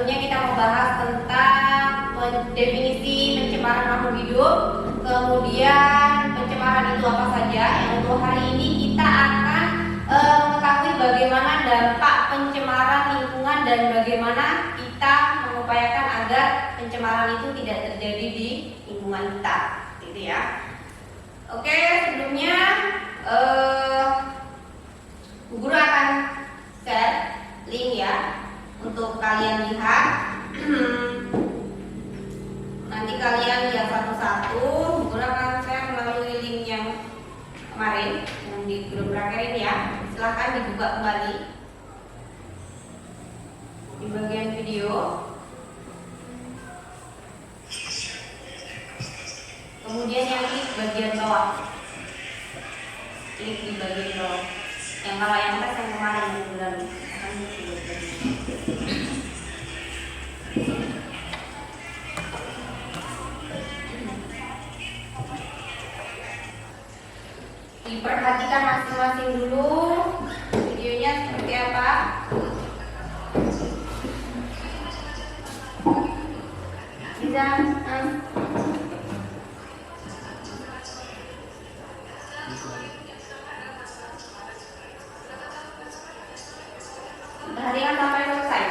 sebelumnya kita membahas tentang definisi pencemaran makhluk hidup, kemudian pencemaran itu apa saja. Yang untuk hari ini kita akan mengetahui bagaimana dampak pencemaran lingkungan dan bagaimana kita mengupayakan agar pencemaran itu tidak terjadi di lingkungan kita, gitu ya. Oke, sebelumnya guru akan share link ya untuk kalian lihat. Nanti kalian lihat satu-satu. Guru akan share melalui link yang kemarin yang di grup Raker ini ya. Silahkan dibuka kembali di bagian video. Kemudian yang klik bagian bawah, klik di bagian bawah. Yang kalau yang tes yang kemarin yang bulan diperhatikan masing-masing dulu videonya seperti apa. Bisa perhatikan sampai selesai.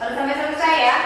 Harus sampai selesai ya.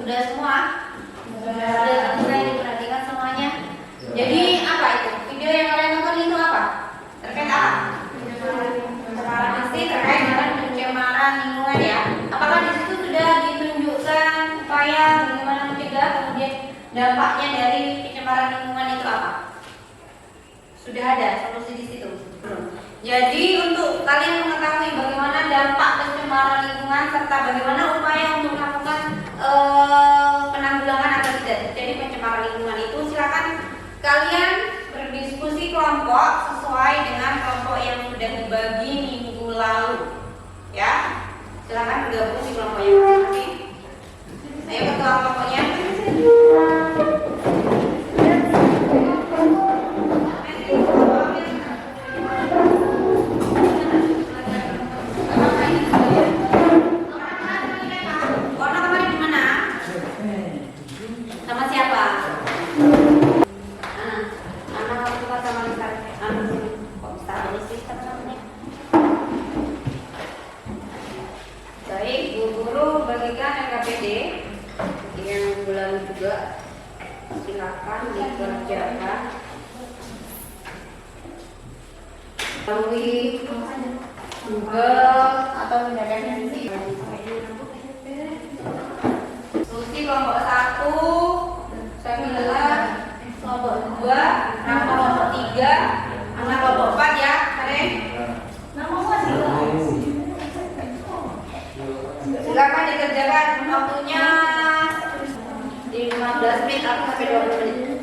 Sudah semua? Sudah mulai diperhatikan semuanya. Jadi apa itu? Video yang kalian tonton itu apa? Terkait apa? Pencemaran pasti terkait dengan pencemaran lingkungan ya. Apakah di situ sudah ditunjukkan upaya bagaimana mencegah, kemudian dampaknya dari pencemaran lingkungan itu apa? Sudah ada solusi di situ. Jadi untuk kalian mengetahui bagaimana dampak pencemaran lingkungan serta bagaimana upaya untuk melakukan penanggulangan agar tidak terjadi pencemaran lingkungan itu, silakan kalian berdiskusi kelompok sesuai dengan kelompok yang sudah dibagi minggu lalu ya. Silakan bergabung di kelompok yang masing-masing. Ayo ketua kelompoknya. Baik, guru bagikan LKPD yang bulan juga, silakan dikerjakan melalui Google atau tindakan nanti. Solusi kelompok 1, saya bilang kelompok 2, kelompok 3, sama kelompok 4 ya, Karen. Silakan dikerjakan, waktunya di 15 menit atau sampai 20 menit.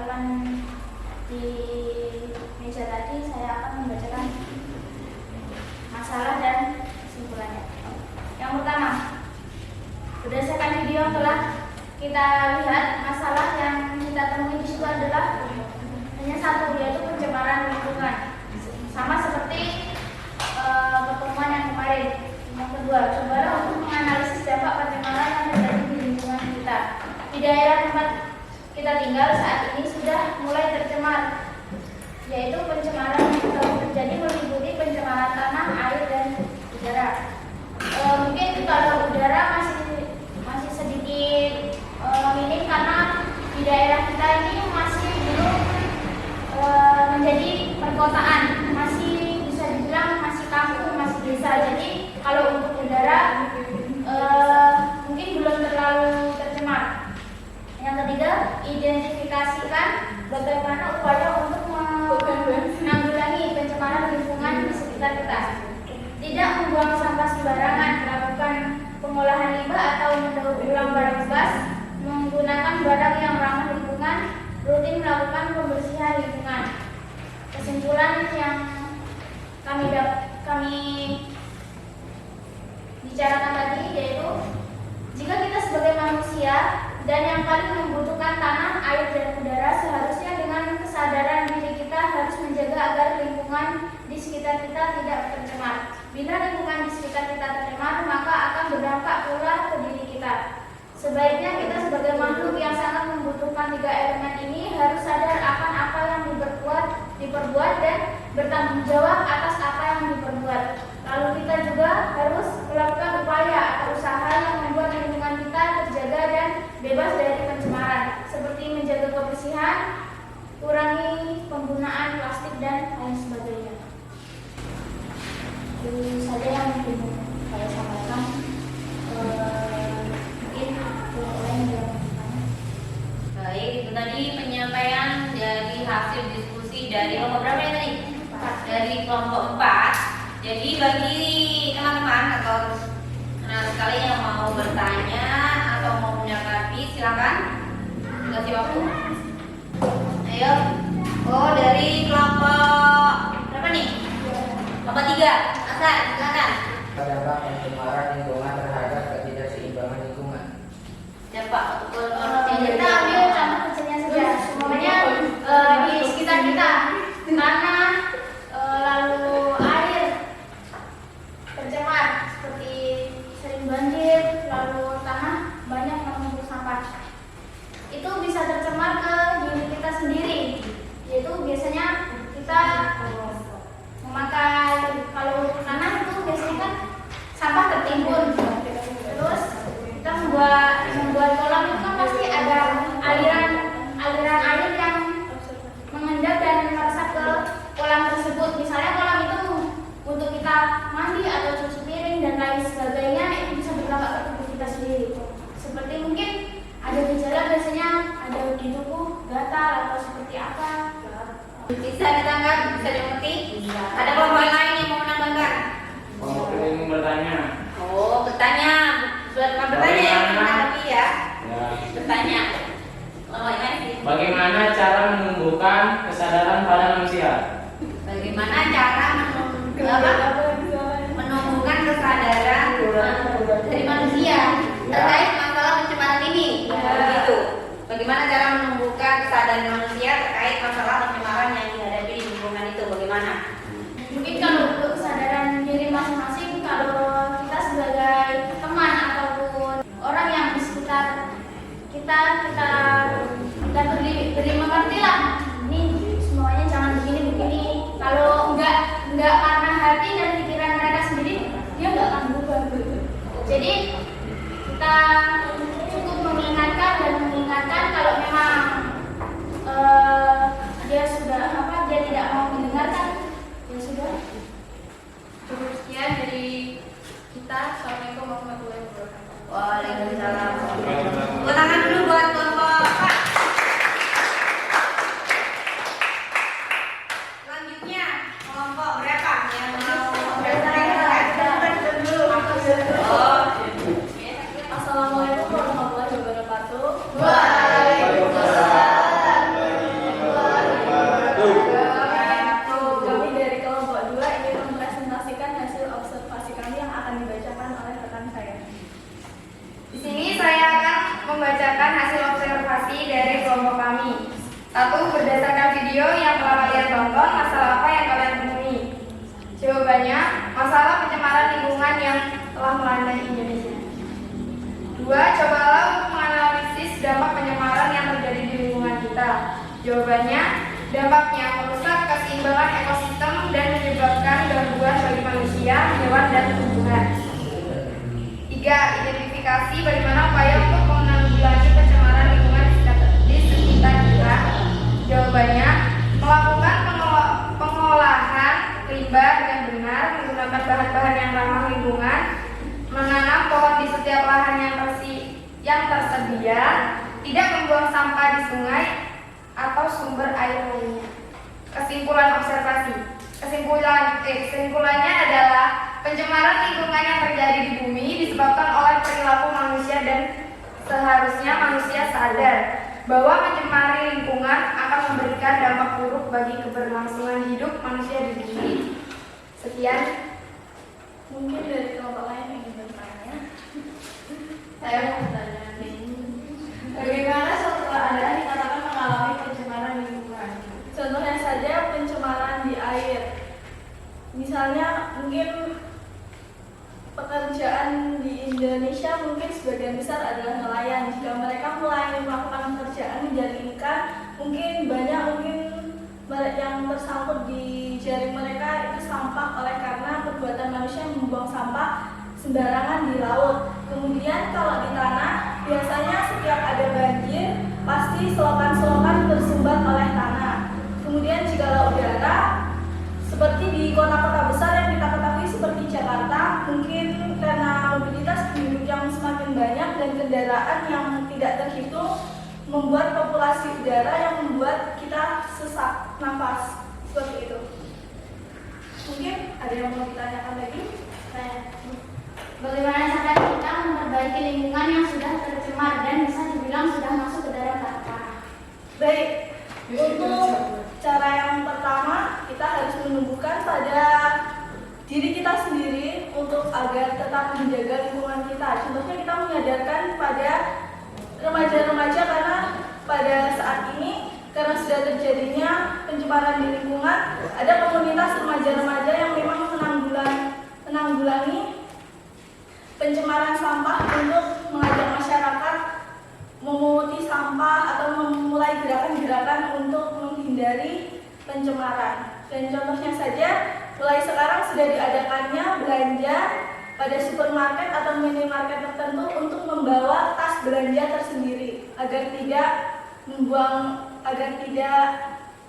sampaikan di meja tadi, saya akan membacakan masalah dan kesimpulannya. Yang pertama, berdasarkan video yang telah kita lihat, masalah yang kita temui di situ adalah hanya satu, yaitu pencemaran lingkungan. Sama seperti pertemuan yang kemarin. Yang kedua, cobalah untuk menganalisis dampak pencemaran yang terjadi di lingkungan kita. Di daerah tempat kita tinggal saat ini sudah mulai tercemar, yaitu pencemaran yang terjadi meliputi pencemaran tanah, air, dan udara. Mungkin kalau udara masih sedikit minim karena di daerah kita ini masih belum menjadi perkotaan, masih bisa dibilang masih kampung, masih desa. Jadi kalau untuk udara mungkin belum terlalu tercemar. Yang ketiga, identifikasikan bagaimana upaya untuk menanggulangi pencemaran lingkungan di sekitar kita. Tidak membuang sampah sembarangan, melakukan pengolahan limbah atau mendaur ulang barang bekas, menggunakan barang yang ramah lingkungan, rutin melakukan pembersihan lingkungan. Kesimpulan yang kami bicarakan tadi yaitu, jika kita sebagai manusia dan yang paling membutuhkan tanah, air, dan udara, seharusnya dengan kesadaran diri kita harus menjaga agar lingkungan di sekitar kita tidak tercemar. Bila lingkungan di sekitar kita tercemar, maka akan berdampak pula ke diri kita. Sebaiknya kita sebagai makhluk yang sangat membutuhkan 3 elemen ini harus sadar akan apa yang diperbuat dan bertanggung jawab atas apa yang diperbuat. Lalu kita juga harus melakukan upaya atau usaha yang membuat lingkungan kita terjaga dan bebas dari pencemaran, seperti menjaga kebersihan, kurangi penggunaan plastik, dan lain sebagainya. Itu saja yang mungkin saya sampaikan. Baik, itu tadi penyampaian dari hasil diskusi dari kelompok berapa ya tadi? Dari kelompok 4. Jadi bagi teman-teman atau anak sekali yang mau bertanya atau mau menanggapi, silakan. Dikasih waktu. Ayo. Oh, dari kelompok berapa nih? Kelompok 3. Asal, silakan. Dampak pencemaran lingkungan terhadap ketidakseimbangan lingkungan. Dampak Kita ambil contoh kecilnya saja. Semuanya di sekitar kita, tanah, lalu air tercemar, seperti sering banjir, lalu tanah banyak menumpuk sampah. Itu bisa tercemar ke diri kita sendiri, yaitu biasanya kita memakai, kalau tanah itu biasanya kan sampah tertimbun, terus kita membuat kolam itu kan pasti ada aliran air yang mengendap dan meresap ke kolam tersebut. Misalnya kolam itu untuk kita mandi atau cuci piring dan lain sebagainya, itu bisa berdampak ke tubuh kita sendiri. Seperti mungkin ada gejala, biasanya ada di tubuh gatal atau seperti apa. Bisa ditangkap, bisa dimengerti? Ada kelompok lain yang mau menambahkan? Kelompok ini ingin bertanya. Oh, bertanya. Bukan bertanya ya, menanggapi ya. Bertanya. Kelompok lain sih. Bagaimana cara menumbuhkan kesadaran pada manusia? Bagaimana cara menumbuhkan kesadaran dari manusia terkait masalah pencemaran ini? Begitu. Bagaimana cara menumbuhkan kesadaran manusia terkait masalah pencemaran yang dihadapi di lingkungan itu? Bagaimana? Mungkin kalau untuk kesadaran diri masing-masing, kalau kita sebagai teman ataupun orang yang di sekitar kita beri mengerti lah, ini semuanya jangan begini. Kalau enggak karena hati dan pikiran mereka sendiri, dia enggak akan berubah. Jadi kita cukup mengingatkan kalau memang dia tidak mau mendengarkan, ya sudah. Cukup sekian dari kita. Assalamualaikum warahmatullahi wabarakatuh. Waalaikumsalam. Tepuk tangan dulu buat kelompok 4. Selanjutnya kelompok berapa yang mau bertanya? Oh. Assalamualaikum 1. Berdasarkan video yang telah kalian tonton, masalah apa yang kalian temui? Jawabannya, masalah pencemaran lingkungan yang telah melanda Indonesia. 2. Cobalah untuk menganalisis dampak pencemaran yang terjadi di lingkungan kita. Jawabannya, dampaknya merusak keseimbangan ekosistem dan menyebabkan gangguan bagi manusia, hewan, dan tumbuhan. 3. Identifikasi bagaimana upaya untuk menanggulangi pencemaran lingkungan di sekitar kita. Jawabannya, melakukan pengolahan limbah dengan benar, menggunakan bahan-bahan yang ramah lingkungan, menanam pohon di setiap lahan yang tersedia, tidak membuang sampah di sungai atau sumber air lainnya. Kesimpulan observasi. Kesimpulannya adalah pencemaran lingkungan yang terjadi di bumi disebabkan oleh perilaku manusia dan seharusnya manusia sadar bahwa mencemari lingkungan akan memberikan dampak buruk bagi keberlangsungan hidup manusia di bumi. Sekian. Mungkin dari kelompok lain yang ingin bertanya. Saya mau bertanya nih. Bagaimana setelah Anda dikatakan mengalami pencemaran lingkungan? Contohnya saja pencemaran di air. Misalnya mungkin pekerjaan di Indonesia mungkin sebagian besar adalah nelayan. Jika mereka mulai melakukan pekerjaan menjaring ikan, mungkin banyak yang tersangkut di jaring mereka itu sampah oleh karena perbuatan manusia yang membuang sampah sembarangan di laut. Kemudian kalau di tanah, biasanya setiap ada banjir pasti selokan-selokan tersumbat oleh tanah. Kemudian jika udara, seperti di kota-kota besar yang kita ketahui seperti Jakarta, mungkin karena mobilitas penduduk yang semakin banyak dan kendaraan yang tidak terhitung membuat populasi udara yang membuat kita sesak nafas seperti itu. Mungkin ada yang mau ditanyakan lagi? Bagaimana cara kita memperbaiki lingkungan yang sudah tercemar dan bisa dibilang sudah masuk ke dalam tanah? Baik, untuk cara yang pertama kita harus menumbuhkan pada diri kita sendiri untuk agar tetap menjaga lingkungan kita. Contohnya kita menyadarkan pada remaja-remaja karena pada saat ini karena sudah terjadinya pencemaran di lingkungan, ada komunitas remaja-remaja yang memang menanggulangi pencemaran sampah untuk mengajak masyarakat memunguti sampah atau memulai gerakan-gerakan untuk menghindari pencemaran. Dan contohnya saja, mulai sekarang sudah diadakannya belanja pada supermarket atau minimarket tertentu untuk membawa tas belanja tersendiri agar tidak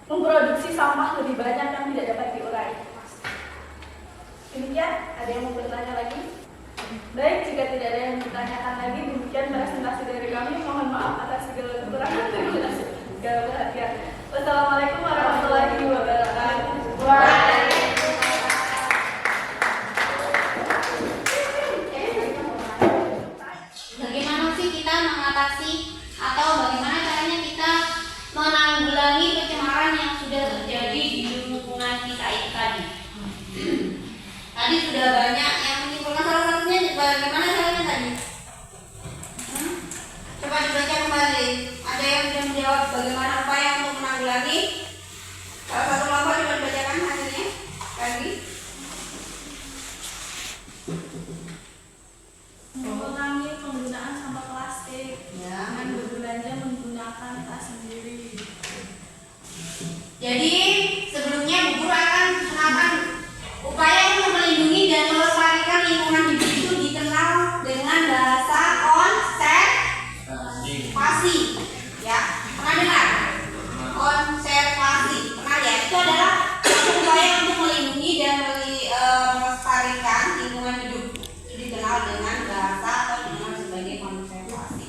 memproduksi sampah lebih banyak yang tidak dapat diurai. Demikian, ada yang mau bertanya lagi? Baik, jika tidak ada yang ditanyakan lagi, demikian presentasi dari kami. Mohon maaf atas segala kekurangan dan segala perhatian. Wassalamualaikum warahmatullahi wabarakatuh. Bagaimana sih kita mengatasi atau bagaimana caranya kita menanggulangi pencemaran yang sudah terjadi di lingkungan kita itu tadi? Tadi sudah banyak yang menyimpulkan, salah satunya bagaimana caranya tadi? Coba dibaca kembali. Ada yang sudah menjawab bagaimana upaya untuk menanggulangi? Salah satu kelompok coba dibacakan hasilnya lagi. Mengurangi penggunaan sampah plastik Ya. dengan berbelanja menggunakan tas sendiri. Jadi sebelumnya Bu Guru akan upaya untuk melindungi dan melestarikan lingkungan hidup itu dikenal dengan bahasa konservasi. Ya, pernah dengar? Konservasi, pernah ya? Itu adalah satu upaya untuk melindungi dan melestarikan lingkungan hidup. Itu dikenal dengan bahasa atau dikenal sebagai konservasi.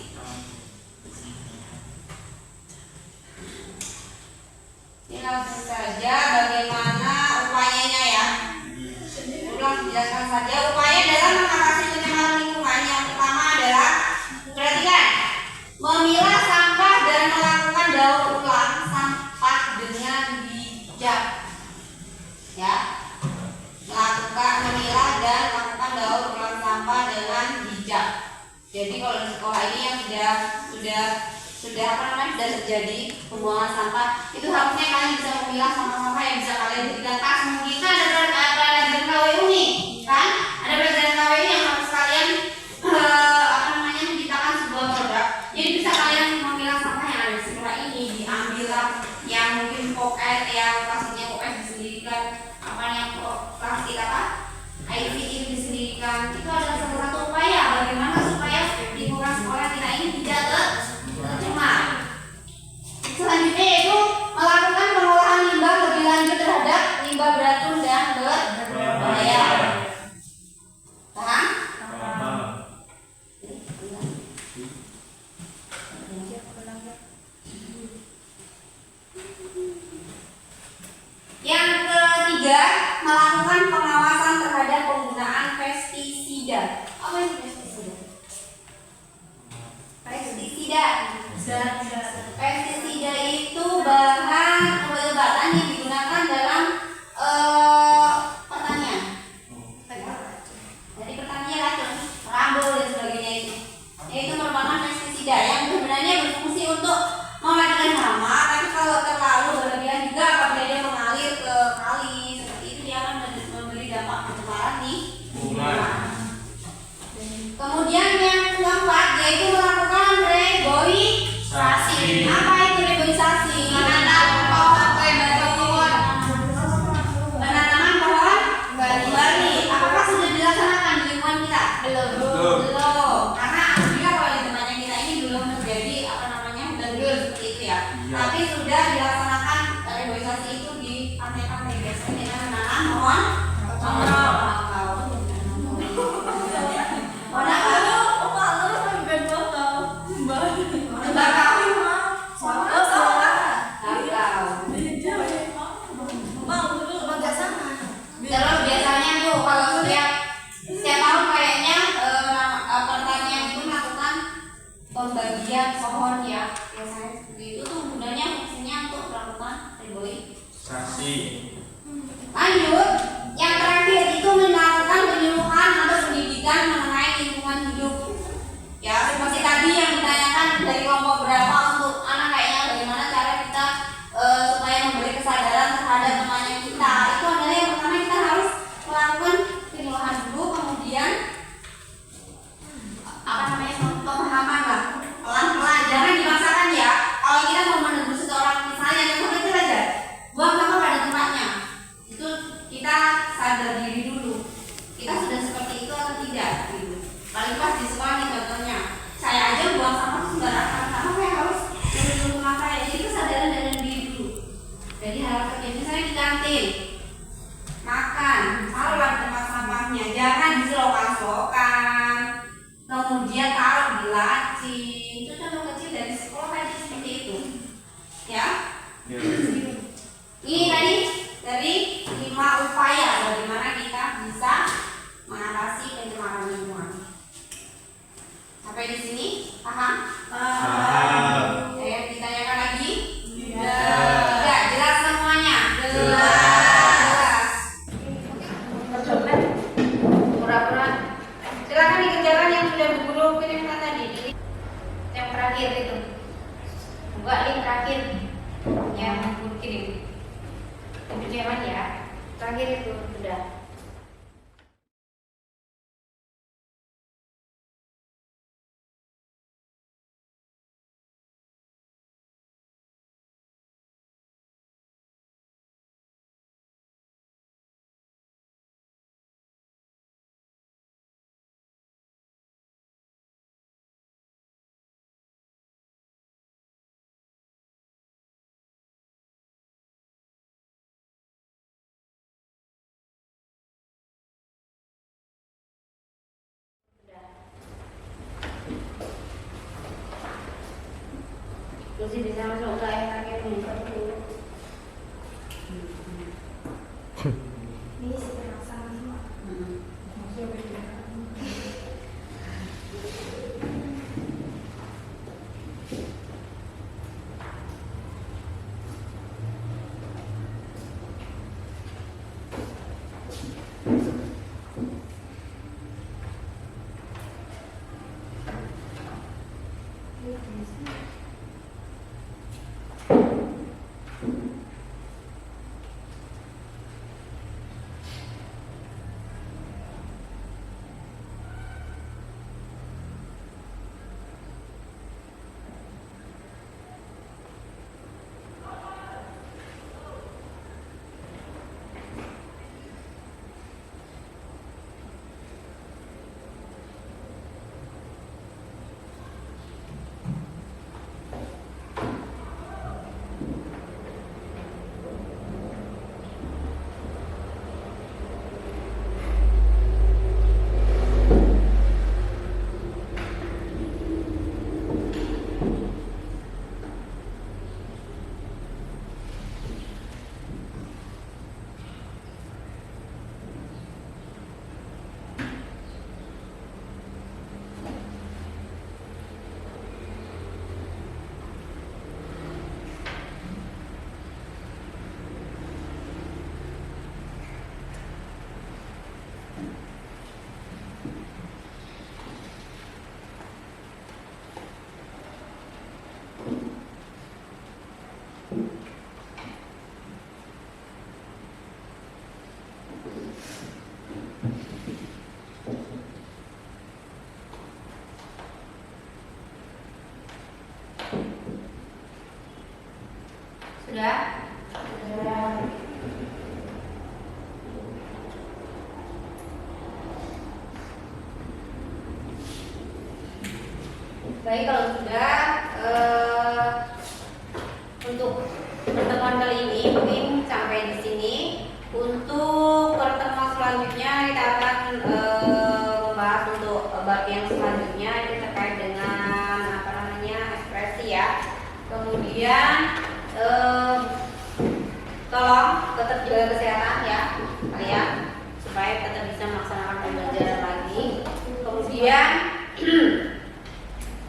Ini langsung saja bagaimana upayanya ya. Ulang jelaskan saja upaya dalam mengatasi pencemaran lingkungan. Yang pertama adalah perhatikan, memilah sampah dan melakukan daur ulang sampah dengan bijak. Ya, memilah dan melakukan daur ulang sampah dengan bijak. Jadi kalau di sekolah ini yang sudah sudah terjadi pembuangan sampah, itu harusnya kalian bisa memilah sampah-sampah yang bisa kalian jadikan tas. Mungkin ada pelajaran KWU nih, kan? Ada pelajaran KWU yang harus kalian menciptakan sebuah produk. Jadi bisa kalian memilah sampah yang ada di sekolah ini, diambillah yang mungkin poket, yang plastiknya poket disendirikan, yang plastik IC ini disendirikan. Itu adalah salah satu upaya bagaimana supaya lingkungan sekolah kita ini tidak tercemar. Selanjutnya yaitu melakukan pengolahan limbah lebih lanjut terhadap limbah beracun dan berbahaya. Paham? Yang ketiga, melakukan pengawasan terhadap penggunaan pestisida. Apa itu pestisida? Pestisida itu bahan obat-obatan yang digunakan dalam pertanian. Jadi pertanian racun, rambut dan sebagainya itu merupakan pestisida yang sebenarnya berfungsi untuk mematikan hama, tapi kalau terlalu berlebihan juga apabila dia mengalir ke kali seperti itu, dia akan memberi dampak pencemaran di lingkungan. Kemudian yang keempat yaitu melakukan reboisasi. Apa itu reboisasi? Penanaman pohon kembali. Apakah sudah dilaksanakan di lingkungan kita? Belum. Karena alhamdulillah kalau di tempatnya kita ini belum terjadi dendul seperti itu ya. Tapi sudah dilaksanakan reboisasi itu di pantai-pantai biasanya dengan menanam pohon Terus biasanya tuh kalau setiap tahun kayaknya pertanian itu melakukan pembagian pohon ya, biasanya seperti itu tuh gunanya fungsinya untuk melakukan reboisasi. Lanjut, yang terakhir itu melakukan penyuluhan atau pendidikan mengenai lingkungan hidup. Ya seperti tadi yang ditanyakan dari kelompok berapa untuk anak kayaknya bagaimana cara kita supaya memberi kesadaran terhadap temannya kita. Itu adalah yang pertama kita harus melakukan penyuluhan dulu, kemudian pemahaman lah, pelan-pelan, jangan dipaksakan ya. Kalau kita mau menegur seseorang misalnya yang kecil aja, buang sampah pada tempatnya, itu kita sadar diri dulu, kita sudah seperti itu atau tidak gitu. Paling pas di sekolah nih contohnya, saya aja buang sampah sembarangan, sama saya harus menurut rumah saya. Jadi kesadaran dari diri dulu. Jadi hal kecil misalnya di kantin makan, taruhlah di tempat sampahnya, jangan diselok-selokan, kemudian taruh di laci. Itu contoh kecil dari sekolah aja seperti itu ya. Ini tadi dari 5 upaya bagaimana kita bisa mengatasi pencemaran lingkungan. Sampai di sini paham? Paham. Ditanyakan lagi? Tidak. Jelas semuanya? Jelas. Pura-pura. Silakan dikerjakan yang sudah Bu Guru kirimkan tadi. Yang terakhir itu. Buka link terakhir yang Bu Guru kirim. Itu zaman ya. Terakhir itu sudah. Terus bisa masuk ke yang terakhir buka dulu. Ini sebenarnya sama semua. Baik, kalau sudah untuk pertemuan kali ini mungkin sampai di sini. Untuk pertemuan selanjutnya kita akan membahas untuk bab yang selanjutnya itu terkait dengan apa namanya ekspresi ya. Kemudian tolong tetap jaga kesehatan ya kalian supaya tetap bisa melaksanakan pembelajaran lagi. Kemudian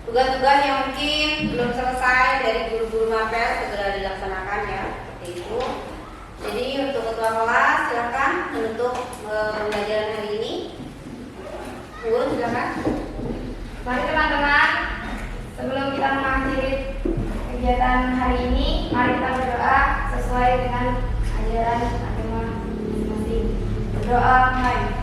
tugas-tugas yang mungkin belum selesai dari guru-guru mapel segera dilaksanakan ya, seperti itu. Jadi untuk ketua kelas silakan menutup pembelajaran hari ini. Bu, silakan. Mari teman-teman, sebelum kita mengakhiri kegiatan hari ini, mari kita berdoa sesuai dengan ajaran agama masing-masing. Berdoa, mari.